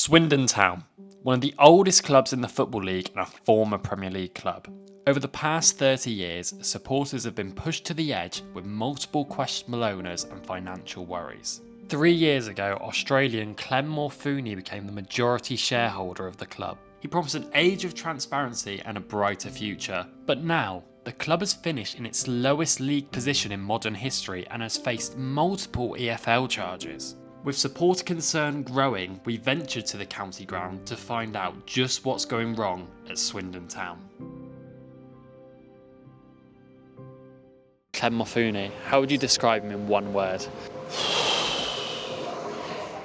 Swindon Town, one of the oldest clubs in the Football League and a former Premier League club. Over the past 30 years, supporters have been pushed to the edge with multiple questionable owners and financial worries. 3 years ago, Australian Clem Morfuni became the majority shareholder of the club. He promised an age of transparency and a brighter future. But now, the club has finished in its lowest league position in modern history and has faced multiple EFL charges. With supporter concern growing, we ventured to the county ground to find out just what's going wrong at Swindon Town. Clem Morfuni, how would you describe him in one word?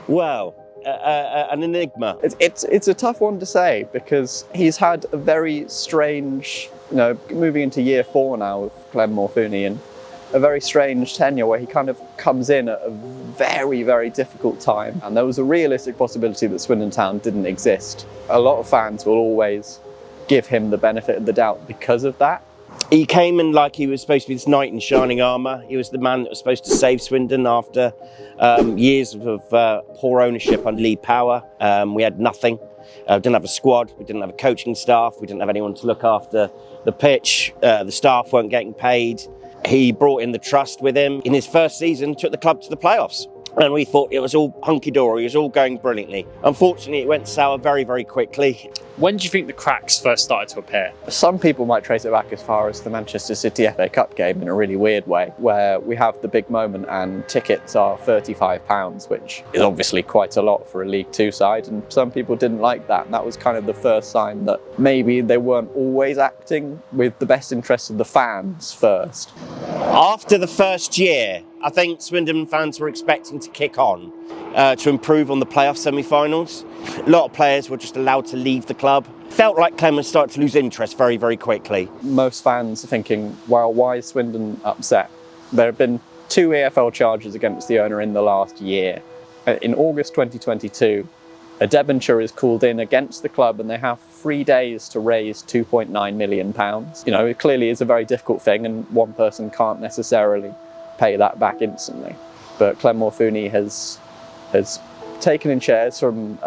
Well, an enigma. It's a tough one to say because he's had a very strange, moving into year 4 now with Clem Morfuni, and a very strange tenure where he kind of comes in at a very, very difficult time. And there was a realistic possibility that Swindon Town didn't exist. A lot of fans will always give him the benefit of the doubt because of that. He came in like he was supposed to be this knight in shining armour. He was the man that was supposed to save Swindon after years of poor ownership under Lee Power. We had nothing. We didn't have a squad. We didn't have a coaching staff. We didn't have anyone to look after the pitch. The staff weren't getting paid. He brought in the trust with him. In his first season, took the club to the playoffs. And we thought it was all hunky-dory, it was all going brilliantly. Unfortunately, it went sour very, very quickly. When do you think the cracks first started to appear? Some people might trace it back as far as the Manchester City FA Cup game in a really weird way, where we have the big moment and tickets are £35, which is obviously quite a lot for a League Two side, and some people didn't like that. And that was kind of the first sign that maybe they weren't always acting with the best interests of the fans first. After the first year, I think Swindon fans were expecting to kick on, to improve on the playoff semi-finals. A lot of players were just allowed to leave the club. Felt like Clem was starting to lose interest very, very quickly. Most fans are thinking, well, why is Swindon upset? There have been 2 EFL charges against the owner in the last year. In August 2022, a debenture is called in against the club and they have 3 days to raise £2.9 million. It clearly is a very difficult thing and one person can't necessarily pay that back instantly. But Clem Morfuni has taken in shares from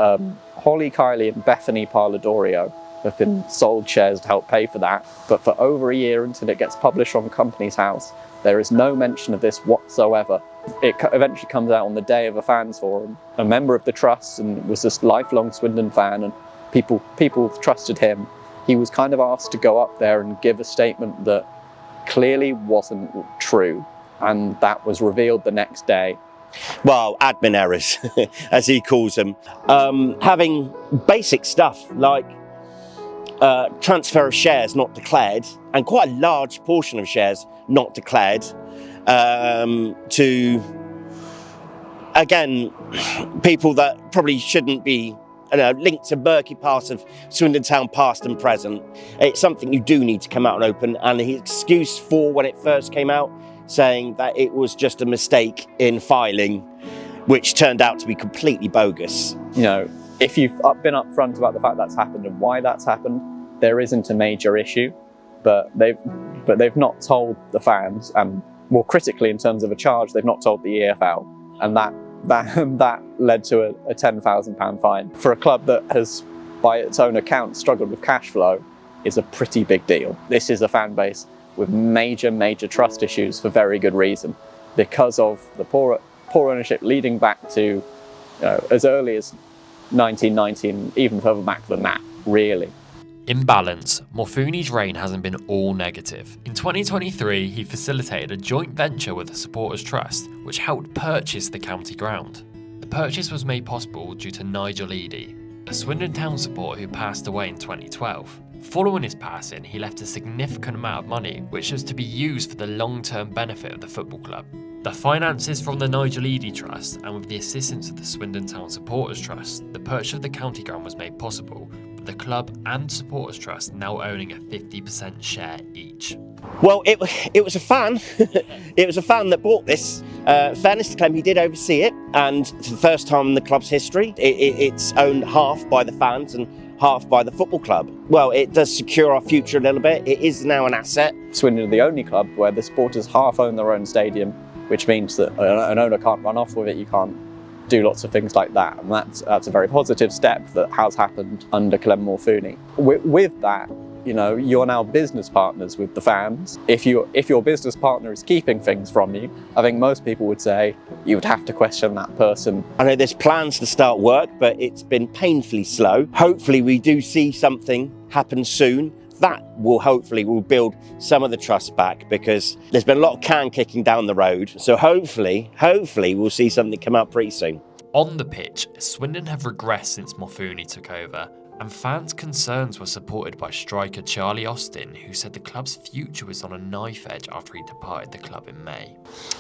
Holly Kiley and Bethany Parladorio, have been sold shares to help pay for that. But for over a year until it gets published on Companies House, there is no mention of this whatsoever. It eventually comes out on the day of a fans forum. A member of the trust and was this lifelong Swindon fan, and people trusted him. He was kind of asked to go up there and give a statement that clearly wasn't true. And that was revealed the next day. Well, admin errors, as he calls them. Having basic stuff like transfer of shares not declared, and quite a large portion of shares not declared, to, again, people that probably shouldn't be linked to murky parts of Swindon Town past and present. It's something you do need to come out and open, and his excuse for when it first came out, saying that it was just a mistake in filing, which turned out to be completely bogus. If you've been upfront about the fact that's happened and why that's happened, there isn't a major issue. But they've not told the fans, and more critically in terms of a charge, they've not told the EFL, and that led to a £10,000 fine for a club that has, by its own account, struggled with cash flow. Is a pretty big deal. This is a fan base with major trust issues for very good reason, because of the poor ownership leading back to as early as 1990 and even further back than that, really. In balance, Morfuni's reign hasn't been all negative. In 2023, he facilitated a joint venture with the Supporters Trust, which helped purchase the county ground. The purchase was made possible due to Nigel Eady, a Swindon Town supporter who passed away in 2012. Following his passing, he left a significant amount of money, which was to be used for the long-term benefit of the football club. The finances from the Nigel Eady Trust, and with the assistance of the Swindon Town Supporters Trust, the purchase of the county ground was made possible, with the club and Supporters Trust now owning a 50% share each. Well, it was a fan. It was a fan that bought this. Fairness to Clem, he did oversee it, and for the first time in the club's history, it's owned half by the fans and half by the football club. Well, it does secure our future a little bit. It is now an asset. Swindon are the only club where the supporters half own their own stadium, which means that an owner can't run off with it. You can't do lots of things like that, and that's a very positive step that has happened under Clem Morfuni. With that, you know, you're now business partners with the fans. If your business partner is keeping things from you, I think most people would say you would have to question that person. I know there's plans to start work, but it's been painfully slow. Hopefully we do see something happen soon. That will hopefully build some of the trust back, because there's been a lot of can kicking down the road. So hopefully we'll see something come out pretty soon. On the pitch, Swindon have regressed since Morfuni took over, and fans' concerns were supported by striker Charlie Austin, who said the club's future was on a knife edge after he departed the club in May.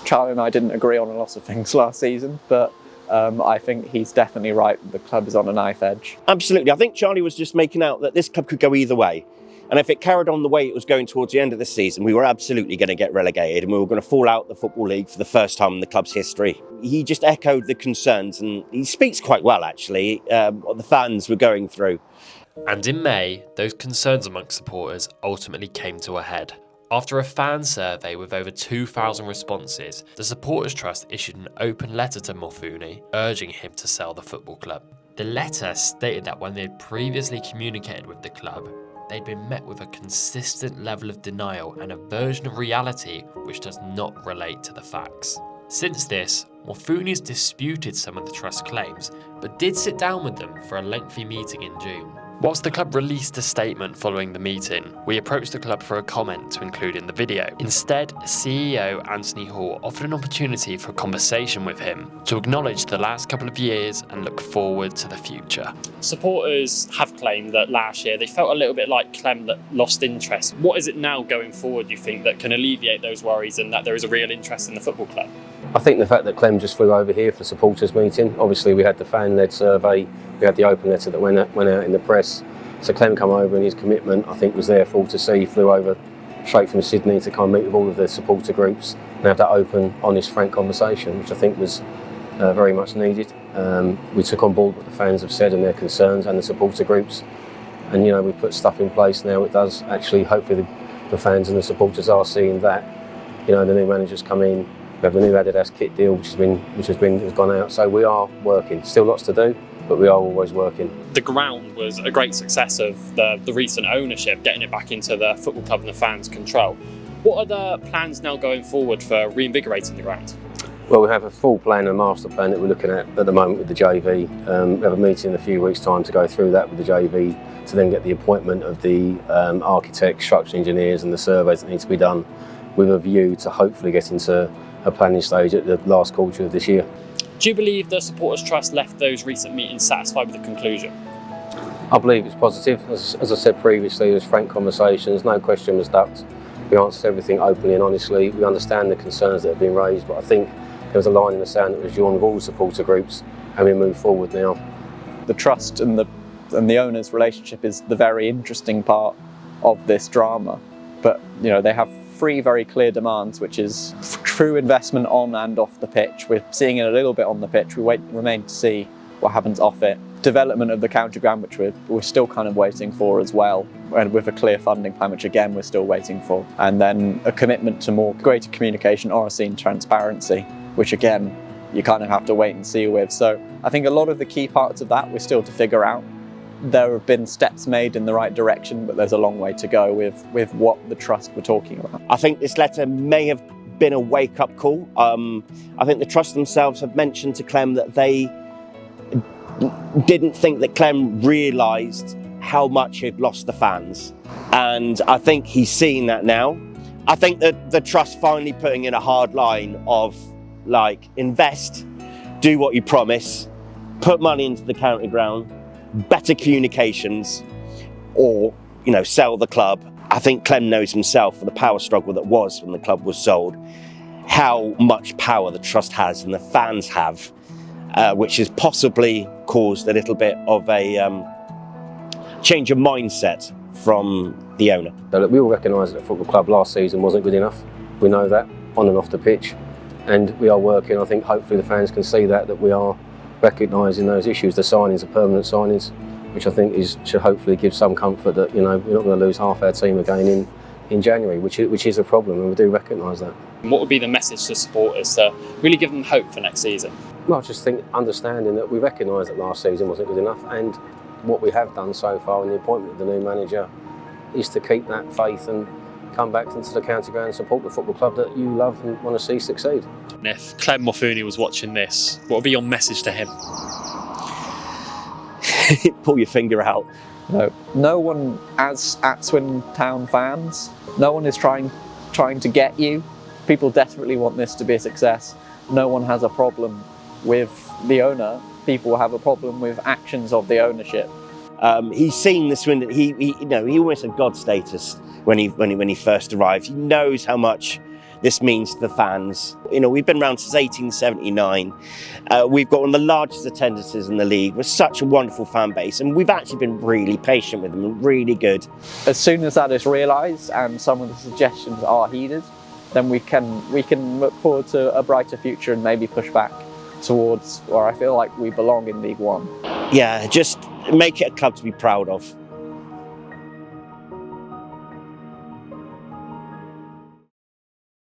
Charlie and I didn't agree on a lot of things last season, but I think he's definitely right. The club is on a knife edge. Absolutely. I think Charlie was just making out that this club could go either way. And if it carried on the way it was going towards the end of the season, we were absolutely going to get relegated and we were going to fall out the Football League for the first time in the club's history. He just echoed the concerns, and he speaks quite well, actually, what the fans were going through. And in May, those concerns amongst supporters ultimately came to a head. After a fan survey with over 2,000 responses, the Supporters Trust issued an open letter to Morfuni, urging him to sell the football club. The letter stated that when they had previously communicated with the club, they'd been met with a consistent level of denial and a version of reality which does not relate to the facts. Since this, Morfuni has disputed some of the Trust's claims, but did sit down with them for a lengthy meeting in June. Whilst the club released a statement following the meeting, we approached the club for a comment to include in the video. Instead, CEO Anthony Hall offered an opportunity for a conversation with him to acknowledge the last couple of years and look forward to the future. Supporters have claimed that last year they felt a little bit like Clem that lost interest. What is it now going forward, you think, that can alleviate those worries and that there is a real interest in the football club? I think the fact that Clem just flew over here for the supporters meeting, obviously we had the fan-led survey, we had the open letter that went out in the press, so Clem come over and his commitment I think was there for all to see. He flew over straight from Sydney to come meet with all of the supporter groups and have that open, honest, frank conversation, which I think was very much needed. We took on board what the fans have said and their concerns and the supporter groups, and you know, we put stuff in place now. It does actually, hopefully the fans and the supporters are seeing that, you know, the new managers come in. We have the new Adidas kit deal, which has gone out. So we are working. Still lots to do, but we are always working. The ground was a great success of the recent ownership, getting it back into the football club and the fans' control. What are the plans now going forward for reinvigorating the ground? Well, we have a full plan, a master plan that we're looking at the moment with the JV. We have a meeting in a few weeks' time to go through that with the JV, to then get the appointment of the architects, structural engineers and the surveys that need to be done, with a view to hopefully get into a planning stage at the last quarter of this year. Do you believe the Supporters Trust left those recent meetings satisfied with the conclusion? I believe it's positive. As I said previously, there was frank conversations, no question was ducked. We answered everything openly and honestly. We understand the concerns that have been raised, but I think there was a line in the sand that was drawn with all the supporter groups, and we move forward now. The Trust and the owners' relationship is the very interesting part of this drama, but you know, they have three very clear demands, which is true investment on and off the pitch. We're seeing it a little bit on the pitch. We remain to see what happens off it. Development of the county ground, which we're still kind of waiting for as well, and with a clear funding plan, which again we're still waiting for. And then a commitment to more greater communication, honesty and transparency, which again you kind of have to wait and see with. So I think a lot of the key parts of that we're still to figure out. There have been steps made in the right direction, but there's a long way to go with what the Trust were talking about. I think this letter may have been a wake-up call. I think the Trust themselves have mentioned to Clem that they didn't think that Clem realised how much he'd lost the fans. And I think he's seeing that now. I think that the Trust finally putting in a hard line of, like, invest, do what you promise, put money into the county ground, better communications, or, you know, sell the club. I think Clem knows himself, for the power struggle that was when the club was sold, how much power the Trust has and the fans have, which has possibly caused a little bit of a change of mindset from the owner. So look, we all recognise that the football club last season wasn't good enough. We know that, on and off the pitch, and we are working. I think hopefully the fans can see that we are recognising those issues. The signings are permanent signings, which I think should hopefully give some comfort that, you know, we're not going to lose half our team again in January, which is a problem, and we do recognise that. What would be the message to supporters to really give them hope for next season? Well, I just think understanding that we recognised that last season wasn't good enough, and what we have done so far in the appointment of the new manager is to keep that faith and come back into the county ground and support the football club that you love and want to see succeed. And if Clem Morfuni was watching this, what would be your message to him? Pull your finger out. No one, as at Swindon Town fans, no one is trying to get you. People desperately want this to be a success. No one has a problem with the owner. People have a problem with actions of the ownership. He's seen the Swindon. He almost had God status when he first arrived. He knows how much this means to the fans. We've been around since 1879. We've got one of the largest attendances in the league. We're such a wonderful fan base, and we've actually been really patient with them and really good. As soon as that is realised and some of the suggestions are heeded, then we can look forward to a brighter future and maybe push back towards where I feel like we belong in League One. Yeah, just make it a club to be proud of.